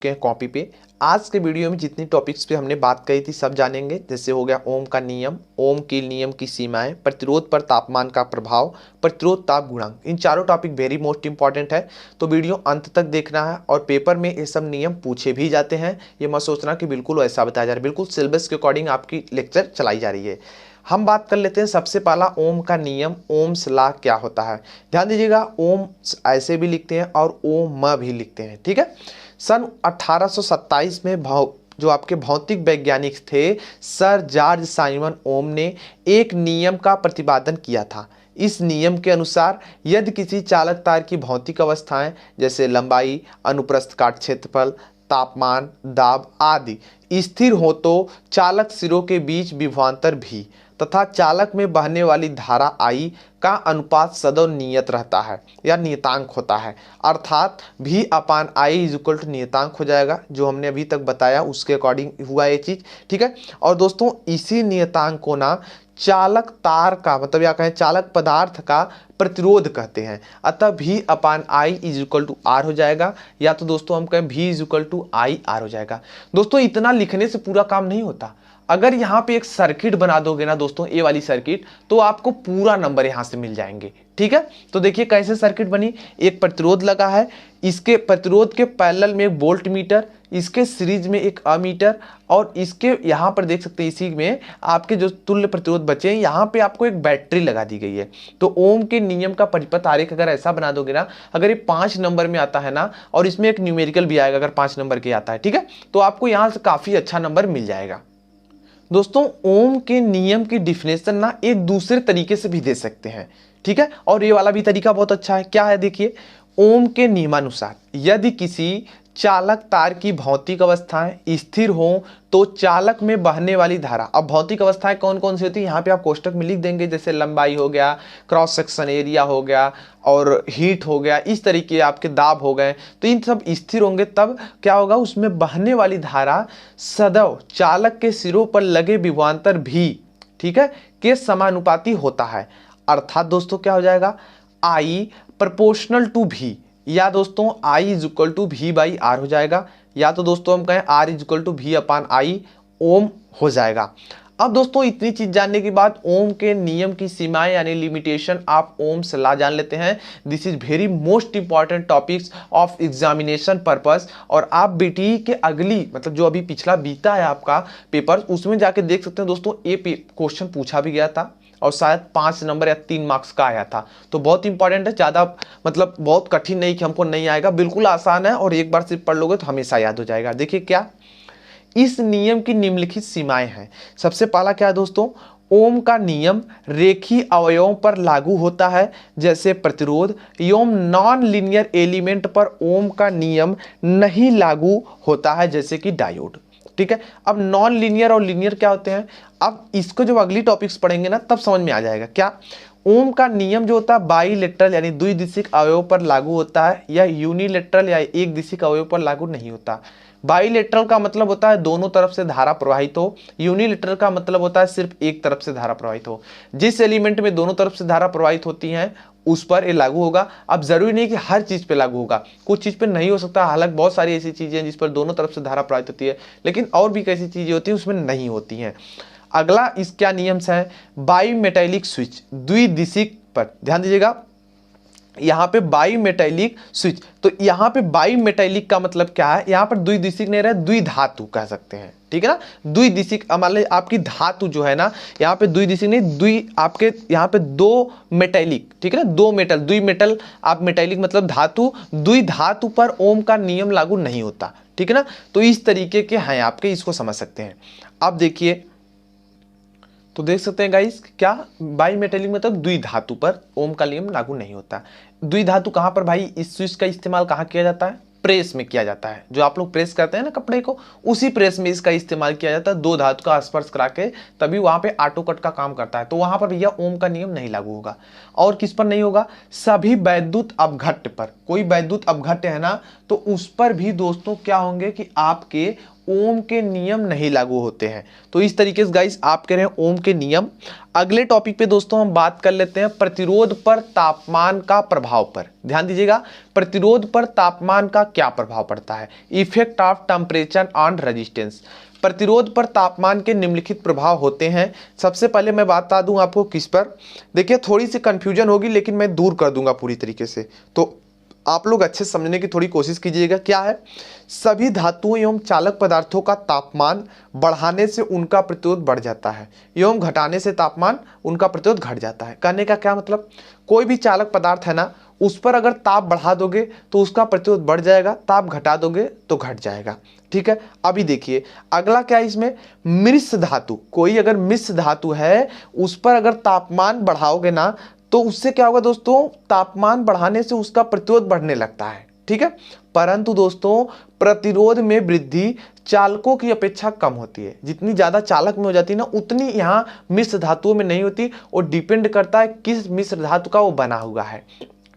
के कॉपी पे। आज के वीडियो में जितनी टॉपिक्स पे हमने बात कही थी सब जानेंगे। जैसे हो गया ओम का नियम, ओम के नियम की सीमाएं, प्रतिरोध पर तापमान का प्रभाव, प्रतिरोध ताप गुणांक। इन चारों टॉपिक वेरी मोस्ट इंपॉर्टेंट है, तो वीडियो अंत तक देखना है। और पेपर में ये सब नियम पूछे भी जाते हैं, ये मत सोचना कि बिल्कुल वैसा बताया जा रहा है। बिल्कुल सिलेबस के अकॉर्डिंग आपकी लेक्चर चलाई जा रही है। हम बात कर लेते हैं सबसे पहला ओम का नियम, ओम्स लॉ क्या होता है। ध्यान दीजिएगा, ओम ऐसे भी लिखते हैं और ओम भी लिखते हैं, ठीक है। सन 1827 में जो आपके भौतिक वैज्ञानिक थे सर जॉर्ज साइमन ओम ने एक नियम का प्रतिपादन किया था। इस नियम के अनुसार यदि किसी चालक तार की भौतिक अवस्थाएं जैसे लंबाई, अनुप्रस्थ काट क्षेत्रफल, तापमान, दाब आदि स्थिर हो तो चालक सिरों के बीच विभवांतर भी तथा चालक में बहने वाली धारा I का अनुपात सदैव नियत रहता है या नियतांक होता है। अर्थात V upon I is equal to नियतांक हो जाएगा, जो हमने अभी तक बताया उसके अकॉर्डिंग हुआ ये चीज, ठीक है। और दोस्तों इसी नियतांक को ना चालक तार का मतलब या कहें चालक पदार्थ का प्रतिरोध कहते हैं। अतः V upon I is equal to R हो जाएगा, या तो दोस्तों हम कहें V is equal to I R हो जाएगा। दोस्तों इतना लिखने से पूरा काम नहीं होता। अगर यहाँ पे एक सर्किट बना दोगे ना दोस्तों, ये वाली सर्किट, तो आपको पूरा नंबर यहाँ से मिल जाएंगे, ठीक है। तो देखिए कैसे सर्किट बनी। एक प्रतिरोध लगा है, इसके प्रतिरोध के पैरेलल में एक वोल्ट मीटर, इसके सीरीज में एक अमीटर, और इसके यहाँ पर देख सकते हैं इसी में आपके जो तुल्य प्रतिरोध बचे हैं, यहाँ पे आपको एक बैटरी लगा दी गई है। तो ओम के नियम का परिपथ आरेख अगर ऐसा बना दोगे ना, अगर ये 5 नंबर में आता है ना, और इसमें एक न्यूमेरिकल भी आएगा अगर 5 नंबर के आता है, ठीक है, तो आपको यहाँ से काफी अच्छा नंबर मिल जाएगा। दोस्तों ओम के नियम की डिफिनेशन ना एक दूसरे तरीके से भी दे सकते हैं, ठीक है। और ये वाला भी तरीका बहुत अच्छा है। क्या है देखिए, ओम के नियमानुसार यदि किसी चालक तार की भौतिक अवस्थाएं स्थिर हों तो चालक में बहने वाली धारा, अब भौतिक अवस्थाएं कौन कौन सी होती है यहाँ पे आप कोष्टक में लिख देंगे, जैसे लंबाई हो गया, क्रॉस सेक्शन एरिया हो गया, और हीट हो गया, इस तरीके आपके दाब हो गए, तो इन सब स्थिर होंगे तब क्या होगा, उसमें बहने वाली धारा सदैव चालक के सिरों पर लगे विभवांतर भी, ठीक है, के समानुपाती होता है। अर्थात दोस्तों क्या हो जाएगा, I प्रोपोर्शनल टू V, या दोस्तों I is equal to V by R हो जाएगा, या तो दोस्तों हम कहें R is equal to V upon I ohm हो जाएगा। अब दोस्तों इतनी चीज जानने के बाद ओम के नियम की सीमाएं यानी लिमिटेशन आप ओम्स लॉ जान लेते हैं। This is very most important topics of examination purpose. और आप बीटी के अगली मतलब जो अभी पिछला बीता है आपका पेपर, उसमें जाके देख सकते हैं दोस्तों, ये क्वेश्चन पूछा भी गया था और शायद 5 नंबर या 3 मार्क्स का आया था। तो बहुत इंपॉर्टेंट है, ज़्यादा मतलब बहुत कठिन नहीं कि हमको नहीं आएगा, बिल्कुल आसान है, और एक बार सिर्फ पढ़ लोगे तो हमेशा याद हो जाएगा। देखिए क्या इस नियम की निम्नलिखित सीमाएं हैं। सबसे पहला क्या है दोस्तों, ओम का नियम रेखीय अवयवों पर लागू होता है जैसे प्रतिरोध, एवं नॉन लीनियर एलिमेंट पर ओम का नियम नहीं लागू होता है जैसे कि डायोड, ठीक है। अब नॉन लीनियर और लीनियर क्या होते हैं, अब इसको जब अगली टॉपिक्स पढ़ेंगे ना तब समझ में आ जाएगा। क्या ओम का नियम जो होता है बाईलेटरल यानी द्विदिशिक अवयव पर लागू होता है, या यूनिलेटरल या एक दिशिक अवयव पर लागू नहीं होता। बाईलेटरल का मतलब होता है दोनों तरफ से धारा प्रवाहित हो, यूनिलेटरल का मतलब होता है सिर्फ एक तरफ से धारा प्रवाहित हो। जिस एलिमेंट में दोनों तरफ से धारा प्रवाहित होती है उस पर ये लागू होगा। अब जरूरी नहीं कि हर चीज पे लागू होगा, कुछ चीज पे नहीं हो सकता, हालांकि बहुत सारी ऐसी चीजें हैं जिस पर दोनों तरफ से धारा प्रवाहित होती है, लेकिन और भी कैसी चीजें होती है उसमें नहीं होती हैं। अगला इस क्या नियम्स है, बाई मेटालिक स्विच द्विदिशिक पर, ध्यान दीजिएगा यहाँ पे बाई मेटालिक स्विच, तो यहाँ पे बाई मेटालिक का मतलब क्या है, यहाँ पर द्विदिशिक नहीं रहा, द्विधातु कह सकते हैं, ठीक है ना। द्विदिशिक मान लीजिए आपकी धातु जो है ना, यहाँ पे द्विदिशिक नहीं, द्वि आपके यहाँ पे 2 मेटालिक, ठीक है ना, 2 मेटल, द्वि मेटल, आप मेटालिक मतलब धातु, द्विधातु पर ओम का नियम लागू नहीं होता, ठीक है ना। तो इस तरीके के हैं आपके, इसको समझ सकते हैं। अब देखिए तो देख सकते हैं गाइस, क्या बाई मेटेलिक मतलब द्विधातु पर ओम का नियम लागू नहीं होता। द्विधातु कहां पर भाई, इस स्विच का इस्तेमाल कहां किया जाता है, प्रेस में किया जाता है। जो आप लोग प्रेस करते हैं ना कपड़े को, उसी प्रेस में इसका इस्तेमाल किया जाता है, 2 धातु का स्पर्श करा के, तभी वहां पे ऑटो कट का काम करता है। तो वहां पर भैया ओम का नियम नहीं लागू होगा। और किस पर नहीं होगा, सभी वैद्युत अपघट्य पर, कोई वैद्युत अपघट्य है ना तो उस पर भी दोस्तों क्या होंगे कि आपके ओम के नियम नहीं लागू होते हैं। तो इस तरीके से गाइस आप कह रहे हैं ओम के नियम। अगले टॉपिक पे दोस्तों हम बात कर लेते हैं प्रतिरोध पर तापमान का प्रभाव पर। ध्यान दीजिएगा, प्रतिरोध पर तापमान का क्या प्रभाव पड़ता है, effect of temperature on resistance. प्रतिरोध पर तापमान के निम्नलिखित प्रभाव होते हैं। सबसे पहले मैं बता दूं आपको किस पर। देखिए थोड़ी सी कंफ्यूजन होगी लेकिन मैं दूर कर दूंगा पूरी तरीके से, तो आप लोग अच्छे से समझने की थोड़ी कोशिश कीजिएगा। क्या है, सभी धातुओं एवं चालक पदार्थों का तापमान बढ़ाने से उनका प्रतिरोध बढ़ जाता है एवं घटाने से तापमान उनका प्रतिरोध घट जाता है। कहने का क्या मतलब, कोई भी चालक पदार्थ है ना, उस पर अगर ताप बढ़ा दोगे तो उसका प्रतिरोध बढ़ जाएगा, ताप घटा दोगे तो घट जाएगा। ठीक है, अभी देखिए अगला क्या है इसमें, मिश्र धातु। कोई अगर मिश्र धातु है उस पर अगर तापमान बढ़ाओगे ना तो उससे क्या होगा दोस्तों, तापमान बढ़ाने से उसका प्रतिरोध बढ़ने लगता है। ठीक है, परंतु दोस्तों प्रतिरोध में वृद्धि चालकों की अपेक्षा कम होती है। जितनी ज्यादा चालक में हो जाती है ना, उतनी यहाँ मिश्र धातुओं में नहीं होती, और डिपेंड करता है किस मिश्र धातु का वो बना हुआ है।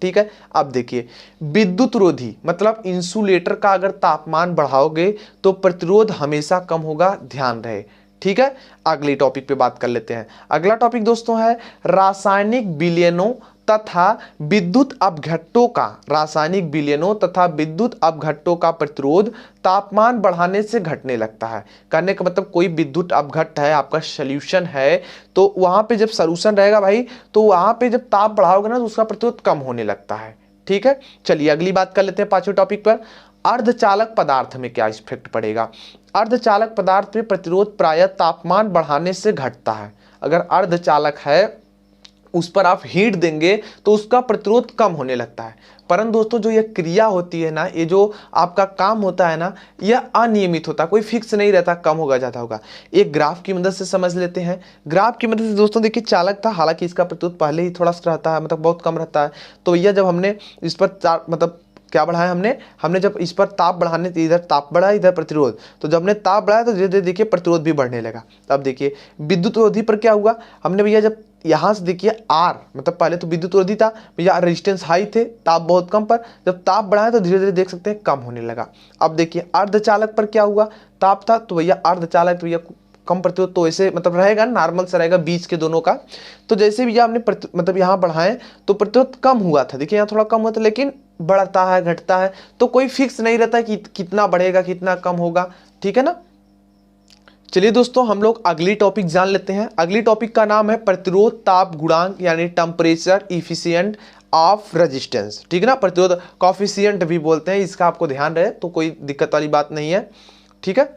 ठीक है, अब देखिए विद्युत रोधी मतलब इंसुलेटर का अगर तापमान बढ़ाओगे तो प्रतिरोध हमेशा कम होगा, ध्यान रहे। ठीक है, अगली टॉपिक पे बात कर लेते हैं। अगला टॉपिक दोस्तों है रासायनिक विलयनों तथा विद्युत अपघट्टों का, रासायनिक विलयनों तथा विद्युत अपघट्टों का प्रतिरोध तापमान बढ़ाने से घटने लगता है। कहने का मतलब कोई विद्युत अपघट्ट है, आपका सॉल्यूशन है, तो वहां पे जब सॉल्यूशन रहेगा भाई, तो वहां पे जब ताप बढ़ाओगे ना तो उसका प्रतिरोध कम होने लगता है। ठीक है, चलिए अगली बात कर लेते हैं पांचवें टॉपिक पर। अर्धचालक पदार्थ में क्या इफेक्ट पड़ेगा। अर्धचालक पदार्थ में प्रतिरोध प्रायः तापमान बढ़ाने से घटता है। अगर अर्धचालक है उस पर आप हीट देंगे तो उसका प्रतिरोध कम होने लगता है। परंतु दोस्तों जो ये क्रिया होती है ना, ये जो आपका काम होता है ना, यह अनियमित होता है, कोई फिक्स नहीं रहता, कम होगा ज्यादा होगा। एक ग्राफ की मदद से समझ लेते हैं। ग्राफ की मदद से दोस्तों देखिए चालक था, हालांकि इसका प्रतिरोध पहले ही थोड़ा सा रहता है, मतलब बहुत कम रहता है। तो यह जब हमने इस पर मतलब क्या बढ़ाया हमने जब इस पर ताप बढ़ाने, इधर ताप बढ़ा इधर प्रतिरोध, तो जब हमने ताप बढ़ाया तो धीरे धीरे देखिए प्रतिरोध भी बढ़ने लगा। अब देखिए विद्युत रोधी पर क्या हुआ, हमने भैया जब यहाँ से देखिए आर, मतलब पहले तो विद्युत रोधी था भैया, रेजिस्टेंस हाई थे, ताप बहुत कम पर, जब ताप बढ़ाया तो धीरे धीरे देख सकते हैं कम होने लगा। अब देखिए अर्धचालक पर क्या हुआ, ताप था तो भैया अर्धचालक तो भैया कम प्रतिरोध तो ऐसे मतलब रहेगा, नॉर्मल से रहेगा बीच के दोनों का। तो जैसे भैया हमने मतलब यहाँ बढ़ाएं तो प्रतिरोध कम हुआ था, देखिए यहाँ थोड़ा कम हुआ था, लेकिन बढ़ता है घटता है, तो कोई फिक्स नहीं रहता कि कितना बढ़ेगा कितना कम होगा। ठीक है ना, चलिए दोस्तों हम लोग अगली टॉपिक जान लेते हैं। अगली टॉपिक का नाम है प्रतिरोध ताप गुणांक यानी टेम्परेचर इफिशिएंट ऑफ रेजिस्टेंस। ठीक है ना, प्रतिरोध कॉफिशिएंट भी बोलते हैं, इसका आपको ध्यान रहे तो कोई दिक्कत वाली बात नहीं है। ठीक है,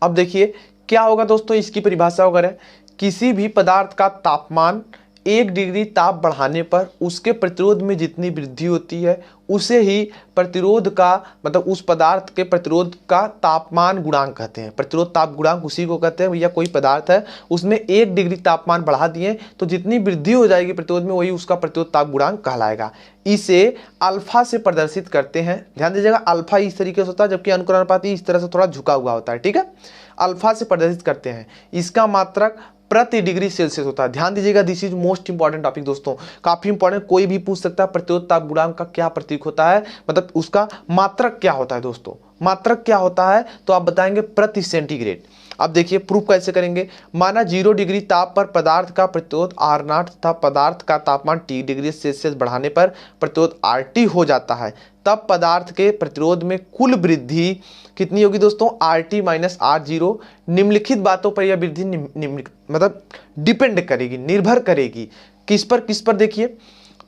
अब देखिए क्या होगा दोस्तों, इसकी परिभाषा वगैरह, किसी भी पदार्थ का तापमान 1 डिग्री ताप बढ़ाने पर उसके प्रतिरोध में जितनी वृद्धि होती है उसे ही प्रतिरोध का मतलब उस पदार्थ के प्रतिरोध का तापमान गुणांक कहते हैं। प्रतिरोध ताप गुणांक उसी को कहते हैं भैया, कोई पदार्थ है उसमें 1 डिग्री तापमान बढ़ा दिए तो जितनी वृद्धि हो जाएगी प्रतिरोध में वही उसका प्रतिरोध ताप गुणांक कहलाएगा। इसे अल्फा से प्रदर्शित करते हैं, ध्यान दीजिएगा, अल्फा इस तरीके से होता है जबकि अनुक्रमानुपाती इस तरह से थोड़ा झुका हुआ होता है। ठीक है, अल्फा से प्रदर्शित करते हैं। इसका मात्रक प्रति डिग्री सेल्सियस होता है। ध्यान दीजिएगा, this is most important topic दोस्तों, काफी इंपॉर्टेंट, कोई भी पूछ सकता है प्रतिरोध ताप गुणांक का क्या प्रतीक होता है, मतलब उसका मात्रक क्या होता है दोस्तों, मात्रक क्या होता है तो आप बताएंगे प्रति सेंटीग्रेड। अब देखिए प्रूफ कैसे करेंगे, माना 0 डिग्री ताप पर पदार्थ का प्रतिरोध R0 तथा पदार्थ का तापमान T डिग्री सेल्सियस बढ़ाने पर प्रतिरोध RT हो जाता है, तब पदार्थ के प्रतिरोध में कुल वृद्धि कितनी होगी दोस्तों, RT माइनस R0। निम्नलिखित बातों पर यह वृद्धि मतलब डिपेंड करेगी, निर्भर करेगी किस पर देखिए,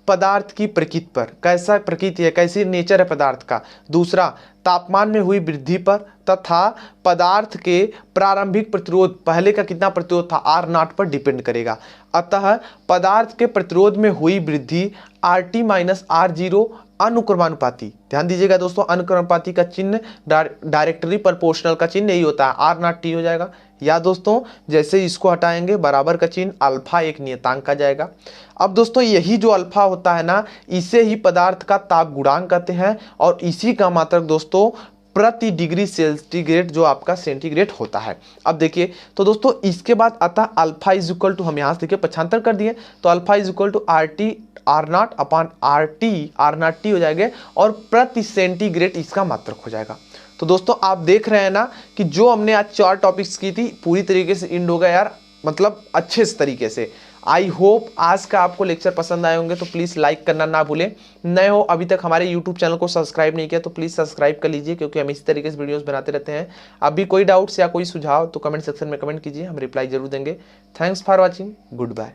पदार्थ की प्रकृति पर, कैसा प्रकृति है, कैसी नेचर है पदार्थ का, दूसरा तापमान में हुई वृद्धि पर, तथा पदार्थ के प्रारंभिक प्रतिरोध, पहले का कितना प्रतिरोध था R0 पर डिपेंड करेगा। अतः पदार्थ के प्रतिरोध में हुई वृद्धि RT माइनस R0 अनुक्रमानुपाती, ध्यान दीजिएगा दोस्तों, अनुक्रमानुपाती का चिन्ह डायरेक्टली प्रोपोर्शनल का चिन्ह यही होता है, R0T हो जाएगा। या दोस्तों जैसे इसको हटाएंगे बराबर का चिन्ह, अल्फा एक नियतांक आ जाएगा। अब दोस्तों यही जो अल्फा होता है ना, इसे ही पदार्थ का ताप गुणांक कहते हैं, और इसी का मात्रक दोस्तों प्रति डिग्री सेंटीग्रेड जो आपका सेंटीग्रेड होता है। अब देखिए तो दोस्तों इसके बाद अतः अल्फा इज इक्वल टू, हम यहाँ से देखिए पक्षांतर कर दिए तो alpha is equal to RT R0 upon RT, R0T हो जाएगा और प्रति सेंटीग्रेड इसका मात्रक हो जाएगा। तो दोस्तों आप देख रहे हैं ना कि जो हमने आज 4 टॉपिक्स की थी पूरी तरीके से एंड हो गया यार, मतलब अच्छे तरीके से। आई होप आज का आपको लेक्चर पसंद आए होंगे, तो प्लीज़ लाइक करना ना भूलें। नए हो अभी तक हमारे यूट्यूब चैनल को सब्सक्राइब नहीं किया तो प्लीज़ सब्सक्राइब कर लीजिए, क्योंकि हम इसी तरीके से वीडियोस बनाते रहते हैं। अभी कोई डाउट्स या कोई सुझाव तो कमेंट सेक्शन में कमेंट कीजिए, हम रिप्लाई जरूर देंगे। Thanks for watching, good bye.